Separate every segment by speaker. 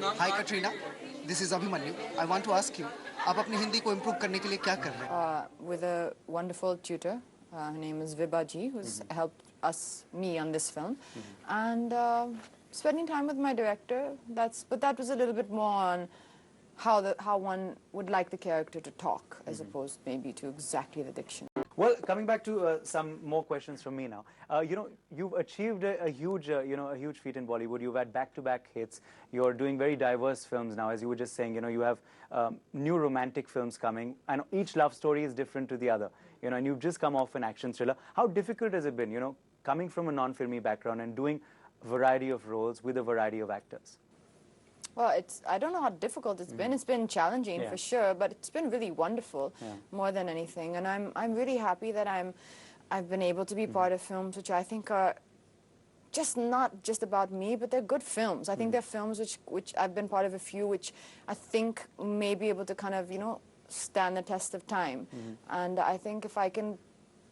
Speaker 1: Hi Katrina, this is Abhimanyu. I want to ask you, आप अपनी हिंदी को improve करने के लिए क्या कर रहे हैं?
Speaker 2: With a wonderful tutor, her name is Vibaji, who's helped me on this film, and spending time with my director. But that was a little bit more on how one would like the character to talk, as opposed maybe to exactly the diction.
Speaker 3: Well, coming back to some more questions from me now. You've achieved a huge, a huge feat in Bollywood. You've had back-to-back hits. You're doing very diverse films now, as you were just saying. You have new romantic films coming, and each love story is different to the other. And you've just come off an action thriller. How difficult has it been, coming from a non-filmy background and doing a variety of roles with a variety of actors?
Speaker 2: Well, I don't know how difficult it's been. It's been challenging for sure, but it's been really wonderful more than anything. And I'm really happy that I've been able to be part of films which I think are not just about me, but they're good films. I think they're films which I've been part of a few which I think may be able to kind of, stand the test of time. And I think if I can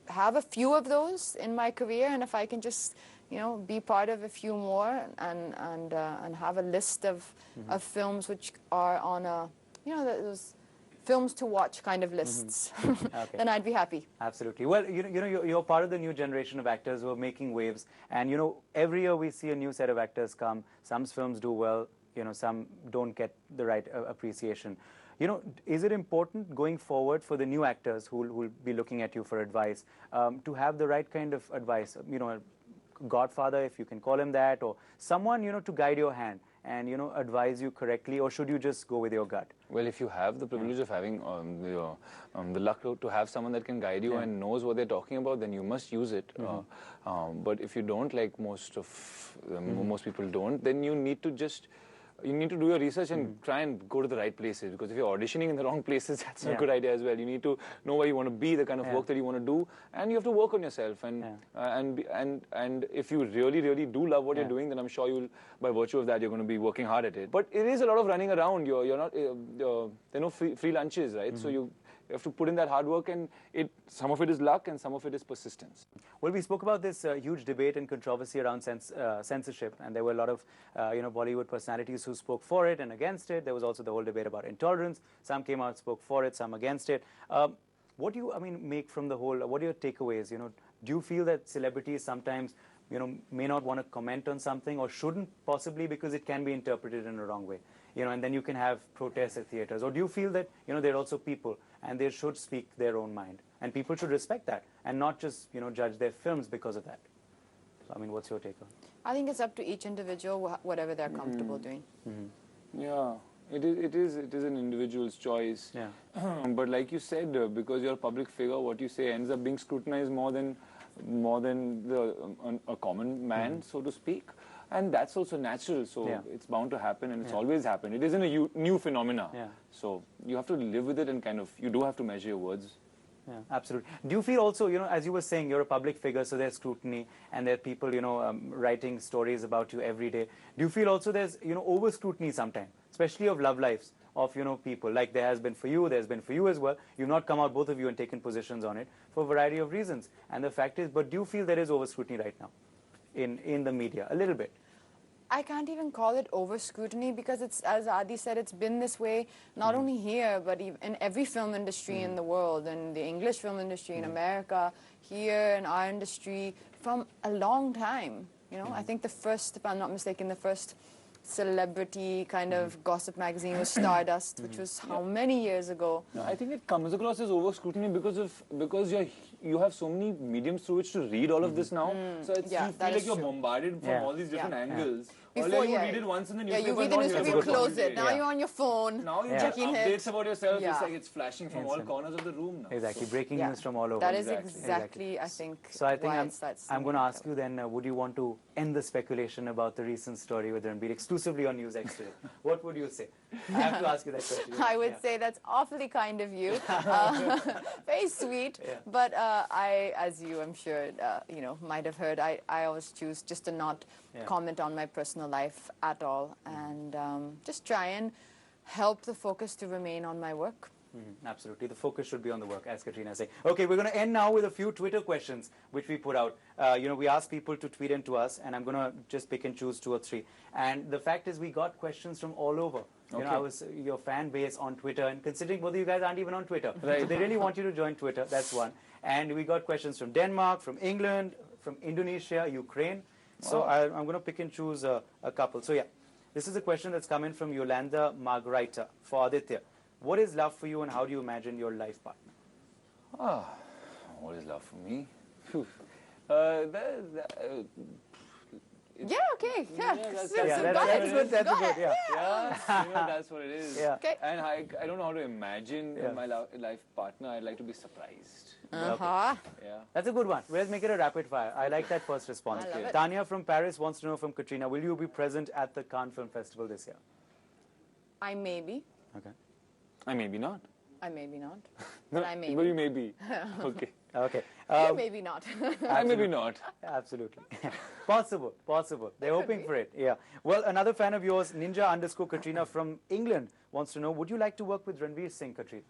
Speaker 2: have a few of those in my career, and if I can just be part of a few more and have a list of films which are on a, those films to watch kind of lists, then I'd be happy.
Speaker 3: Absolutely. Well, you're part of the new generation of actors who are making waves, and every year we see a new set of actors come. Some films do well, some don't get the right appreciation. Is it important going forward for the new actors who will be looking at you for advice to have the right kind of advice? Godfather, if you can call him that, or someone, to guide your hand and, advise you correctly, or should you just go with your gut?
Speaker 4: Well, if you have the privilege of having the luck to have someone that can guide you and knows what they're talking about, then you must use it. But if you don't, like most people don't, then you need to do your research and try and go to the right places, because if you're auditioning in the wrong places, that's not a good idea as well. You need to know where you want to be, the kind of work that you want to do, and you have to work on yourself. And if you really, really do love what you're doing, then I'm sure by virtue of that, you're going to be working hard at it. But it is a lot of running around. You're not, there are no free lunches, right? So you have to put in that hard work, and some of it is luck and some of it is persistence.
Speaker 3: Well, we spoke about this huge debate and controversy around censorship, and there were a lot of Bollywood personalities who spoke for it and against it. There was also the whole debate about intolerance. Some came out, spoke for it, some against it. What do you, make from the whole? What are your takeaways? Do you feel that celebrities sometimes, may not want to comment on something, or shouldn't, possibly because it can be interpreted in a wrong way? And then you can have protests at theaters. Or do you feel that, they're also people and they should speak their own mind, and people should respect that and not just, judge their films because of that? So, what's your take on it?
Speaker 2: I think it's up to each individual, whatever they're comfortable doing.
Speaker 4: Yeah, it is an individual's choice.
Speaker 3: Yeah.
Speaker 4: But like you said, because you're a public figure, what you say ends up being scrutinized more than a common man, so to speak. And that's also natural, so it's bound to happen, and it's always happened. It isn't a new phenomena. So you have to live with it, and you do have to measure your words.
Speaker 3: Yeah, absolutely. Do you feel also, as you were saying, you're a public figure, so there's scrutiny, and there are people, writing stories about you every day. Do you feel also there's, over scrutiny sometimes, especially of love lives of, people, like there has been for you, there's been for you as well. You've not come out, both of you, and taken positions on it for a variety of reasons. And the fact is, but do you feel there is over scrutiny right now in the media? A little bit.
Speaker 2: I can't even call it over scrutiny, because it's, as Adi said, it's been this way not only here, but even in every film industry in the world, in the English film industry in America, here in our industry, from a long time. I think the first, if I'm not mistaken, the first celebrity kind of gossip magazine was Stardust, which was how many years ago?
Speaker 4: No, I think it comes across as over scrutiny because you have so many mediums through which to read all of this now. So you feel like you're bombarded from all these different angles. Earlier you read it once in the newspaper.
Speaker 2: You read the newspaper, you close it. Now you're on your phone.
Speaker 4: Now you checking updates about yourself. It's like it's flashing from all corners of the room now.
Speaker 3: Exactly, breaking news from all over.
Speaker 2: That is exactly, I think.
Speaker 3: So I think I'm going to ask you then, would you want to end the speculation about the recent story with Ranbir exclusively on Newsx today? What would you say? I have to ask you that question.
Speaker 2: I would say that's awfully kind of you. Very sweet. But as you, I'm sure, might have heard, I always choose just to not comment on my personal life at all, and just try and help the focus to remain on my work.
Speaker 3: Absolutely. The focus should be on the work, as Katrina said. Okay, we're going to end now with a few Twitter questions which we put out. We asked people to tweet into us, and I'm going to just pick and choose 2 or 3. And the fact is, we got questions from all over. I was your fan base on Twitter, and considering both of you guys aren't even on Twitter, so they really want you to join Twitter. That's one. And we got questions from Denmark, from England, from Indonesia, Ukraine. So I'm going to pick and choose a couple. So yeah, this is a question that's come in from Yolanda Margarita for Aditya. What is love for you, and how do you imagine your life partner?
Speaker 4: What is love for me?
Speaker 2: Yeah, okay, yeah.
Speaker 4: that's
Speaker 3: good. That's good. Yeah.
Speaker 4: Yeah, that's what it is.
Speaker 3: Yeah.
Speaker 2: Okay.
Speaker 4: And I don't know how to imagine my life partner. I'd like to be surprised.
Speaker 2: Uh-huh.
Speaker 4: Yeah.
Speaker 3: That's a good one. Let's make it a rapid fire. I like that first response.
Speaker 2: I love it.
Speaker 3: Tanya from Paris wants to know from Katrina, will you be present at the Cannes Film Festival this year?
Speaker 2: I may be.
Speaker 3: Okay.
Speaker 4: I maybe not.
Speaker 2: I maybe not. But I may
Speaker 4: But
Speaker 2: be.
Speaker 4: you may be. Okay.
Speaker 3: Okay.
Speaker 2: You maybe not.
Speaker 4: I maybe not.
Speaker 3: Absolutely. Possible. They're hoping for it. Yeah. Well, another fan of yours, Ninja_Katrina from England, wants to know, would you like to work with Ranveer Singh, Katrina?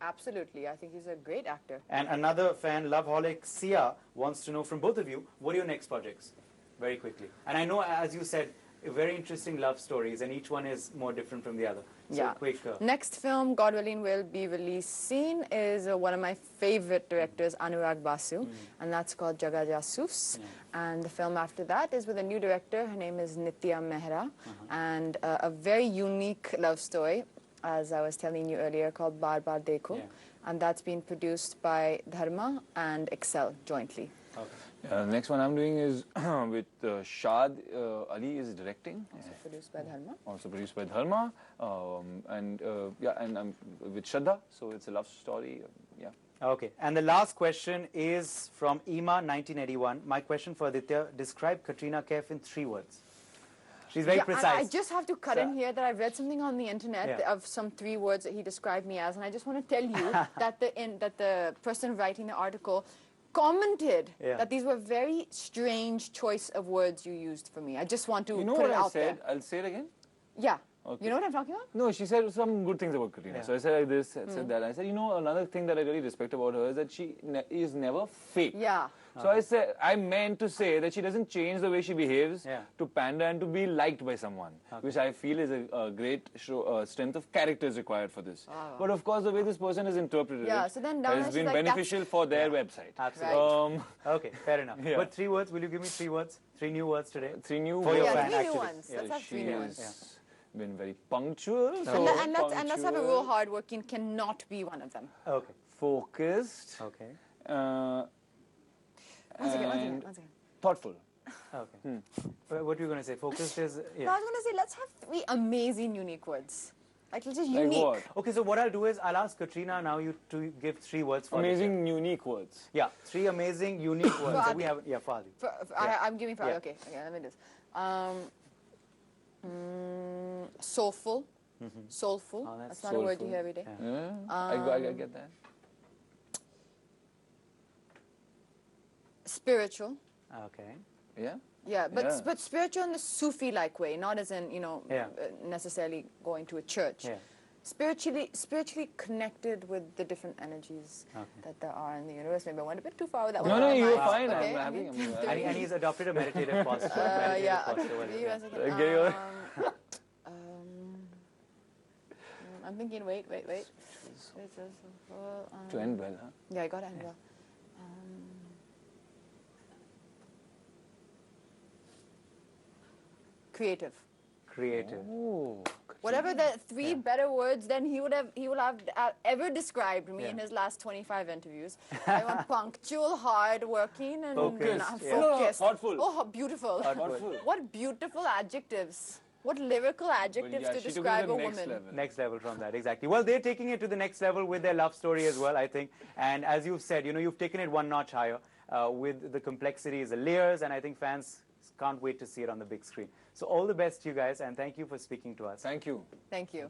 Speaker 2: Absolutely. I think he's a great actor.
Speaker 3: And another fan, Loveholic Sia, wants to know from both of you, what are your next projects? Very quickly. And I know, as you said, very interesting love stories, and each one is more different from the other. So
Speaker 2: Yeah.
Speaker 3: quick.
Speaker 2: Next film, God willing, will be released soon, is one of my favorite directors, Anurag Basu, and that's called Jaga Jasoos. And the film after that is with a new director. Her name is Nitya Mehra, and a very unique love story, as I was telling you earlier, called Baar Baar Dekho.
Speaker 3: Yeah.
Speaker 2: And that's been produced by Dharma and Excel jointly.
Speaker 3: Okay.
Speaker 4: The next one I'm doing is with Shad Ali is directing.
Speaker 2: Also produced by Dharma.
Speaker 4: Also produced by Dharma. And I'm with Shraddha. So it's a love story. Yeah.
Speaker 3: Okay. And the last question is from Ima1981. My question for Aditya, describe Katrina Kaif in 3 words. She's very precise.
Speaker 2: I just have to cut in here that I read something on the internet of some 3 words that he described me as, and I just want to tell you that the person writing the article commented that these were very strange choice of words you used for me. I just want to put it out there.
Speaker 4: I'll say it again.
Speaker 2: Yeah.
Speaker 4: Okay.
Speaker 2: You know what I'm talking about?
Speaker 4: No, she said some good things about Katrina.
Speaker 3: Yeah.
Speaker 4: So I said like this, I said that. I said, another thing that I really respect about her is that she is never fake.
Speaker 2: Yeah.
Speaker 4: So I meant to say that she doesn't change the way she behaves to pander and to be liked by someone, which I feel is a great strength of character is required for this. But of course, the way this person is interpreted
Speaker 2: So then down
Speaker 4: has been beneficial for their website.
Speaker 3: Absolutely. Okay, fair enough. But 3 words, will you give me 3 words? 3 new words today?
Speaker 4: 3 new
Speaker 3: For your
Speaker 4: words.
Speaker 3: fan,
Speaker 2: 3 new
Speaker 3: actually.
Speaker 2: ones. Let's have 3 new ones.
Speaker 4: Been very punctual.
Speaker 2: And let's have a rule, hardworking cannot be one of them.
Speaker 3: Okay.
Speaker 4: Focused.
Speaker 3: Okay.
Speaker 2: One second.
Speaker 4: Thoughtful.
Speaker 3: Okay. What were you going to say? Focused is...
Speaker 2: No, I was going to say, let's have 3 amazing, unique words. Like, just unique.
Speaker 4: Like what?
Speaker 3: Okay, so what I'll do is, I'll ask Katrina now to give 3 words for
Speaker 4: Amazing, unique words.
Speaker 3: Yeah, 3 amazing, unique words. So we have, Fadi.
Speaker 2: I'm giving for okay, let me do this. Soulful. Soulful.
Speaker 3: Oh,
Speaker 2: that's not a word you hear every day.
Speaker 4: Yeah. I get that.
Speaker 2: Spiritual.
Speaker 3: Okay.
Speaker 4: Yeah?
Speaker 2: Yeah, but spiritual in the Sufi-like way, not as in, necessarily going to a church.
Speaker 3: Yeah.
Speaker 2: Spiritually connected with the different energies that there are in the universe. Maybe I went a bit too far with that one.
Speaker 4: No, you're
Speaker 2: Nice.
Speaker 4: fine.
Speaker 2: Okay.
Speaker 4: I'm happy.
Speaker 3: And he's adopted a meditative posture.
Speaker 2: I'm thinking, wait.
Speaker 4: To end well, huh?
Speaker 2: Yeah, I got to end well. Creative.
Speaker 4: Oh,
Speaker 2: Whatever the 3 better words then he will have ever described me in his last 25 interviews. I want punctual, hard-working, and focused.
Speaker 4: Thoughtful.
Speaker 2: Oh, beautiful.
Speaker 4: Thoughtful.
Speaker 2: What beautiful adjectives. What lyrical adjectives to describe a woman.
Speaker 3: Next level from that, exactly. Well, they're taking it to the next level with their love story as well, I think. And as you've said, you've taken it 1 notch higher with the complexities, the layers, and I think fans can't wait to see it on the big screen. So all the best to you guys, and thank you for speaking to us.
Speaker 4: Thank you.
Speaker 2: Thank you.